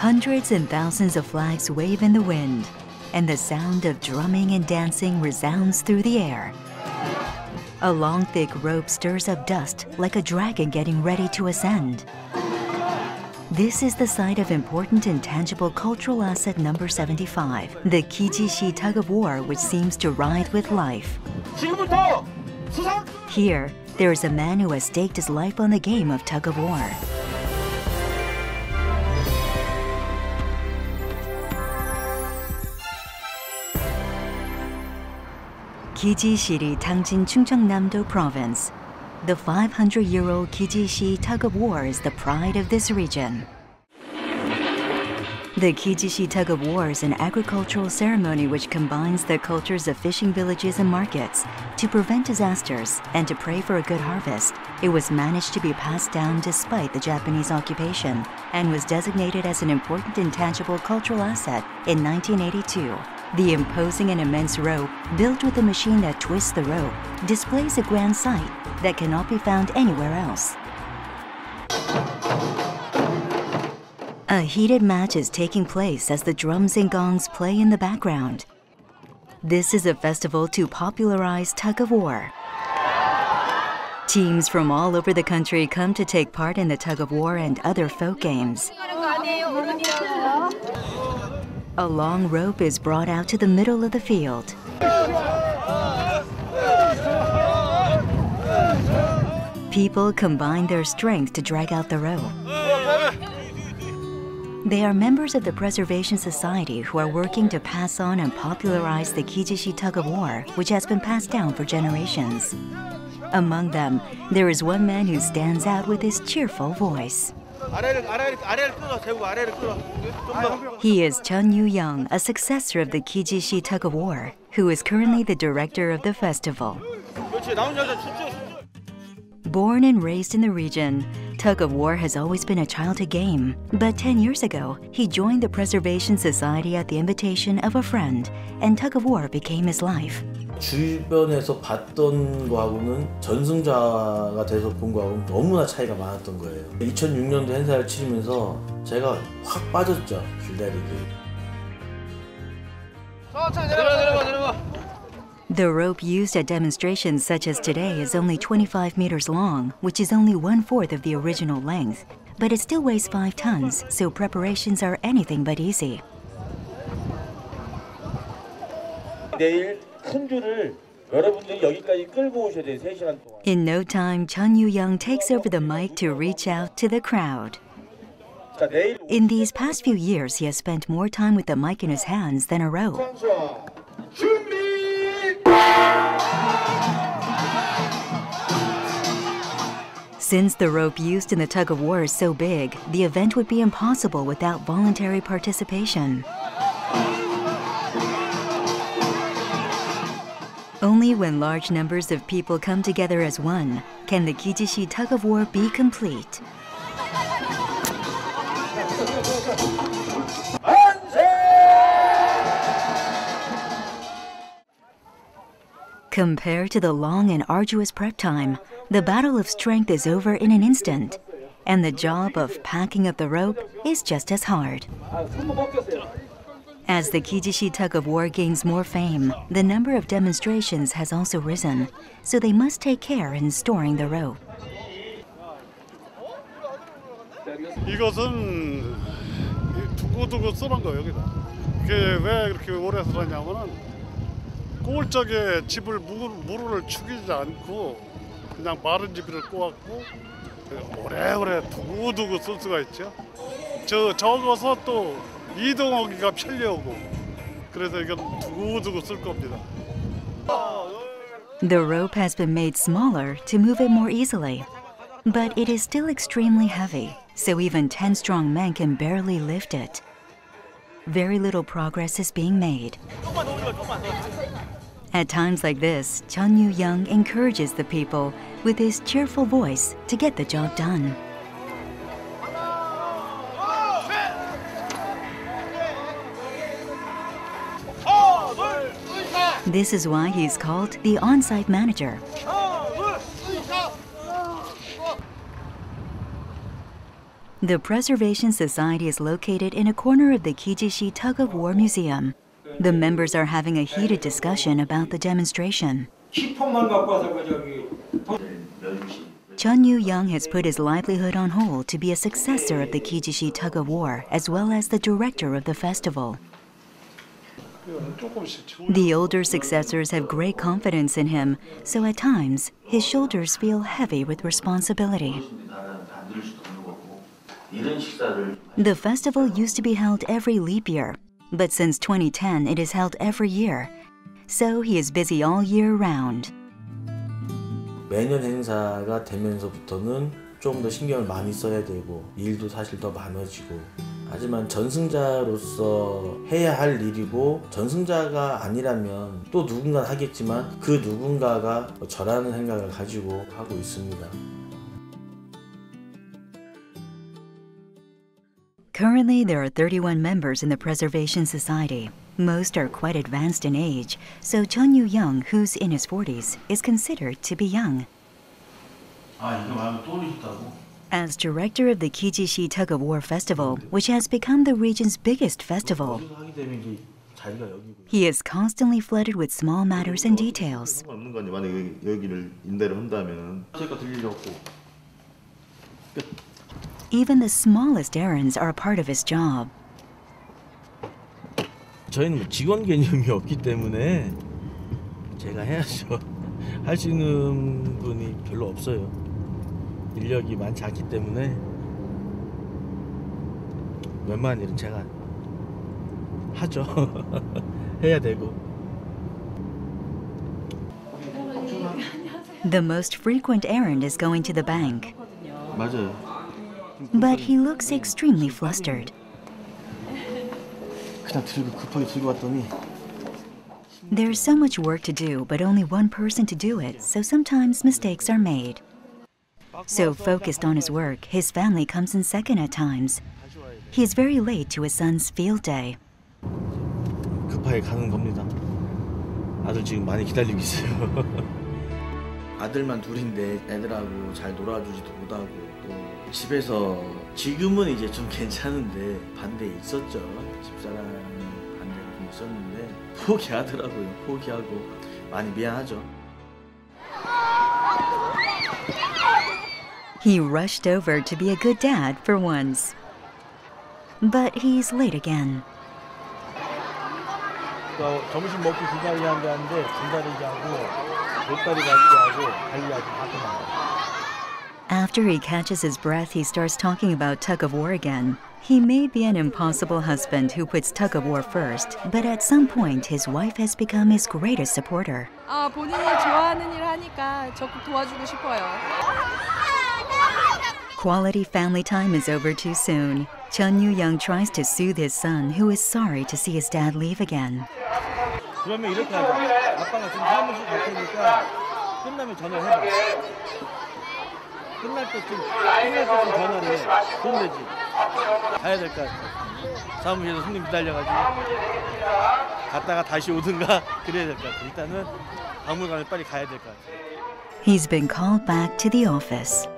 Hundreds and thousands of flags wave in the wind, and the sound of drumming and dancing resounds through the air. A long, thick rope stirs up dust like a dragon getting ready to ascend. This is the site of Important Intangible Cultural Asset number 75, the Gijisi Tug-of War, which seems to ride with life. Here, there is a man who has staked his life on the game of tug-of-war. Gijisi Tangjin Chungcheongnam-do Province. The 500-year-old Gijisi Tug-of War is the pride of this region. The Gijisi Tug-of War is an agricultural ceremony which combines the cultures of fishing villages and markets to prevent disasters and to pray for a good harvest. It was managed to be passed down despite the Japanese occupation and was designated as an important intangible cultural asset in 1982. The imposing and immense rope, built with a machine that twists the rope, displays a grand sight that cannot be found anywhere else. A heated match is taking place as the drums and gongs play in the background. This is a festival to popularize tug-of-war. Teams from all over the country come to take part in the tug-of-war and other folk games. A long rope is brought out to the middle of the field. People combine their strength to drag out the rope. They are members of the Preservation Society who are working to pass on and popularize the Gijisi Tug-of War, which has been passed down for generations. Among them, there is one man who stands out with his cheerful voice. He is Chun Yu-young, a successor of the Gijisi Tug-of War, who is currently the director of the festival. Born and raised in the region, tug-of-war has always been a childhood game. But 10 years ago, he joined the Preservation Society at the invitation of a friend, and tug-of-war became his life. 주변에서 봤던 거하고는 전승자가 돼서 본 거하고는 너무나 차이가 많았던 거예요. 2006년도 행사를 치르면서 제가 확 빠졌죠, 줄다리기. The rope used at demonstrations such as today is only 25 meters long, which is only 1/4 of the original length. But it still weighs 5 tons, so preparations are anything but easy. In no time, Chun Yu-young takes over the mic to reach out to the crowd. In these past few years, he has spent more time with the mic in his hands than a rope. Since the rope used in the tug-of-war is so big, the event would be impossible without voluntary participation. Only when large numbers of people come together as one can the Gijisi Tug-of-War be complete. Compared to the long and arduous prep time, the battle of strength is over in an instant, and the job of packing up the rope is just as hard. As the Gijisi Tug-of-War gains more fame, the number of demonstrations has also risen, so they must take care in storing the rope. 이것은 두고두고 쓰는 거예요, 여기다. 이게 왜 이렇게 오래 쓰냐면은 꼴짝에 집을 무를 축이지 않고 그냥 마른 집을 꼬았고 오래오래 두고두고 쓸 수가 있죠. 적어서 또 이동하기가 편리하고 그래서 이건 두고두고 쓸 겁니다. The rope has been made smaller to move it more easily, but it is still extremely heavy, so even 10 strong men can barely lift it. Very little progress is being made. At times like this, Chun Yu-young encourages the people with his cheerful voice to get the job done. This is why he's called the on-site manager. The Preservation Society is located in a corner of the Gijisi Tug-of War Museum. The members are having a heated discussion about the demonstration. 키폰만 갖고 와서 저기 Chun Yu-young has put his livelihood on hold to be a successor of the Gijisi Tug-of War, as well as the director of the festival. The older successors have great confidence in him, so at times, his shoulders feel heavy with responsibility. The festival used to be held every leap year, but since 2010, it is held every year, so he is busy all year round. 매년 행사가 되면서부터는 좀 더 신경을 많이 써야 되고 일도 사실 더 많아지고 하지만 전승자로서 해야 할 일이고 전승자가 아니라면 또 누군가 하겠지만 그 누군가가 저라는 생각을 가지고 하고 있습니다. Currently, there are 31 members in the Preservation Society. Most are quite advanced in age, so Chun Yu-young, who's in his 40s, is considered to be young. As director of the Gijisi Tug-of War Festival, which has become the region's biggest festival, he is constantly flooded with small matters and details. Even the smallest errands are a part of his job. 저희는 뭐 직원 개념이 없기 때문에 제가 해야죠. 할 수 있는 분이 별로 없어요. 인력이 많지 않기 때문에 웬만한 일은 제가 하죠. 해야 되고. The most frequent errand is going to the bank. 맞아요. But he looks extremely flustered. 그냥 급하게 들고 왔더니 There's so much work to do, but only one person to do it, so sometimes mistakes are made. So focused on his work, his family comes in second at times. He is very late to his son's field day. 급하게 가는 겁니다. 아들 지금 많이 기다리고 있어요. 아들만 둘인데 애들하고 잘 놀아주지도 못하고 또 집에서 지금은 이제 좀 괜찮은데 반대 있었죠. 집사람 반대가 좀 있었는데 포기하더라고요. 포기하고 많이 미안하죠. He rushed over to be a good dad for once. But he's late again. 점심 먹고 줄다리기 하는데 줄다리기 하고 못다리 밟기 하고 달리기 하고 After he catches his breath, he starts talking about tug-of-war again. He may be an impossible husband who puts tug-of-war first, but at some point his wife has become his greatest supporter. 본인이 좋아하는 일 하니까 적극 도와주고 싶어요. Quality family time is over too soon. Chun Yu-young tries to soothe his son, who is sorry to see his dad leave again. 그러면 이렇게 하자. 아빠가 지금 사무실 갈 테니까 끝나면 전화를 해봐. 끝날 때쯤 전화를 해. 그럼 되지. 가야 될 것 같아. 사무실에서 손님 기다려가지고 갔다가 다시 오든가 그래야 될 것 같아. 일단은 박물관을 빨리 가야 될 것 같아. He's been called back to the office.